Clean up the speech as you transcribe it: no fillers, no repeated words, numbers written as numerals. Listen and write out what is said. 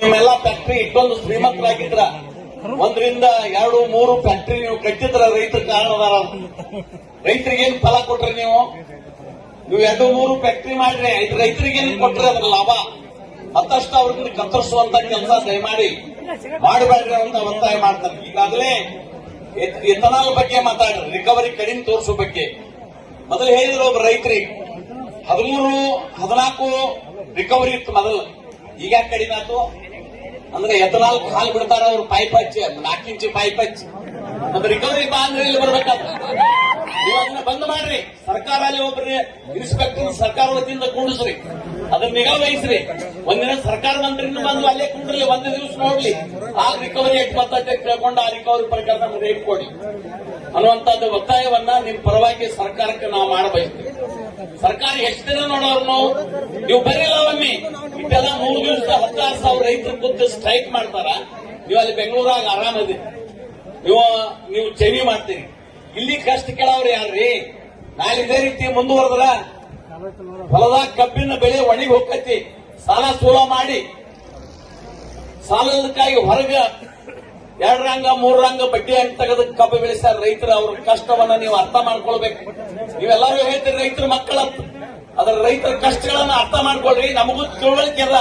ನಿಮ್ಮೆಲ್ಲ ಫ್ಯಾಕ್ಟ್ರಿ ಇಟ್ಟೊಂದು ಶ್ರೀಮಂತರಾಗಿದ್ರ 1 ರಿಂದ 2, 3 ಫ್ಯಾಕ್ಟ್ರಿ ನೀವು ಕಟ್ಟಿದ್ರ ರೈತರ ಕಾರಣದಾರ. ರೈತರಿಗೇನು ಫಲ ಕೊಟ್ರಿ ನೀವು 2, 3 ಫ್ಯಾಕ್ಟ್ರಿ ಮಾಡ್ರಿ, ರೈತರಿಗೇನು ಕೊಟ್ರಿ ಅದ್ರ ಲಾಭ? ಮತ್ತಷ್ಟು ಅವ್ರನ್ನ ಕತ್ತರಿಸುವಂತ ಕೆಲಸ ದಯಮಾಡಿ ಮಾಡಬೇಡ್ರಿ ಅಂತ ಒತ್ತಾಯ ಮಾಡ್ತಾರೆ. ಈಗಾಗಲೇ ಎಥನಾಲ್ ಬಗ್ಗೆ ಮಾತಾಡ್ರಿ, ರಿಕವರಿ ಕಡಿಮೆ ತೋರಿಸೋ ಬಗ್ಗೆ ಮೊದಲು ಹೇಳಿದ್ರು ಒಬ್ಬ ರೈತರಿಗೆ 13, 14 ರಿಕವರಿ ಇತ್ತು ಮೊದಲು. ಈಗ ಕಡಿಮೆ ಆಯ್ತು ಅಂದ್ರೆ ಎಥನಾಲ್ ಹಾಲು ಬಿಡ್ತಾರ ಅವ್ರು ಪೈಪ್ ಹಚ್ಚಿ 4 ಇಂಚು ಪೈಪ್ ಹಚ್ಚಿ. ಮತ್ತೆ ರಿಕವರಿ ಬಾ ಅಂದ್ರೆ ಇಲ್ಲಿ ಬರ್ಬೇಕಾದ್ರೆ ನೀವು ಅದನ್ನ ಬಂದ್ ಮಾಡ್ರಿ. ಸರ್ಕಾರ ಅಲ್ಲಿ ಒಬ್ಬರು ಇನ್ಸ್ಪೆಕ್ಟರ್ ಸರ್ಕಾರ ವತಿಯಿಂದ ಕೂಡಿಸ್ರಿ, ಅದನ್ನ ನಿಗಾ ವಹಿಸ್ರಿ. ಒಂದಿನ ಸರ್ಕಾರ ಮಂತ್ರಿನೂ ಬಂದು ಅಲ್ಲೇ ಕುಂಡ್ರಲ್ಲಿ 1 ದಿವಸ ನೋಡ್ಲಿ ಆ ರಿಕವರಿ ಎಷ್ಟು ಬರ್ತೈತೆ ಕೇಳ್ಕೊಂಡು ಆ ರಿಕವರಿ ಪ್ರಕಾರ ನಮ್ಗೆ ರೇಟ್ ಕೊಡಿ ಅನ್ನುವಂಥದ್ದು ಒತ್ತಾಯವನ್ನ ನಿಮ್ ಪರವಾಗಿ ಸರ್ಕಾರಕ್ಕೆ ನಾವು ಮಾಡಬಯಸ್ತೀವಿ. ಸರ್ಕಾರ ಎಷ್ಟು ದಿನ ನೋಡೋರು ನೀವು ಬರೀಲ್ಲ ಒಮ್ಮೆ ಇಟ್ಟೆಲ್ಲ 3 ದಿವಸ 16,000 ರೈತರು ಕೂತು ಸ್ಟ್ರೈಕ್ ಮಾಡ್ತಾರ. ನೀವು ಅಲ್ಲಿ ಬೆಂಗಳೂರಾಗ ಆರಾಮದಿ, ನೀವು ಚೇವಿ ಮಾಡ್ತೀರಿ. ಇಲ್ಲಿ ಕಷ್ಟ ಕೇಳವ್ರು ಯಾರ್ರಿ? ನಾಳೆ ಇದೇ ರೀತಿ ಮುಂದುವರೆದ್ರ ಹೊಲದಾಗ ಕಬ್ಬಿನ ಬೆಳೆ ಒಣಗಿ ಹೋಗ್ತೈತಿ. ಸಾಲ ಸೂಲ ಮಾಡಿ ಸಾಲದಕ್ಕಾಗಿ ಹೊರಗ 2 ರಂಗ 3 ರಂಗ ಬಡ್ಡಿ ಅಂತ ತೆಗೆದು ಕಬ್ಬು ಬೆಳೆಸ್ತಾರ ರೈತರು. ಅವ್ರ ಕಷ್ಟವನ್ನ ನೀವು ಅರ್ಥ ಮಾಡ್ಕೊಳ್ಬೇಕು. ನೀವೆಲ್ಲರೂ ಹೇಳ್ತೀರಿ ರೈತರ ಮಕ್ಕಳ, ಅದರ ರೈತರ ಕಷ್ಟಗಳನ್ನ ಅರ್ಥ ಮಾಡ್ಕೊಳ್ರಿ. ನಮಗೂ ತಿಳುವಳಿಕೆ ಅಲ್ಲ.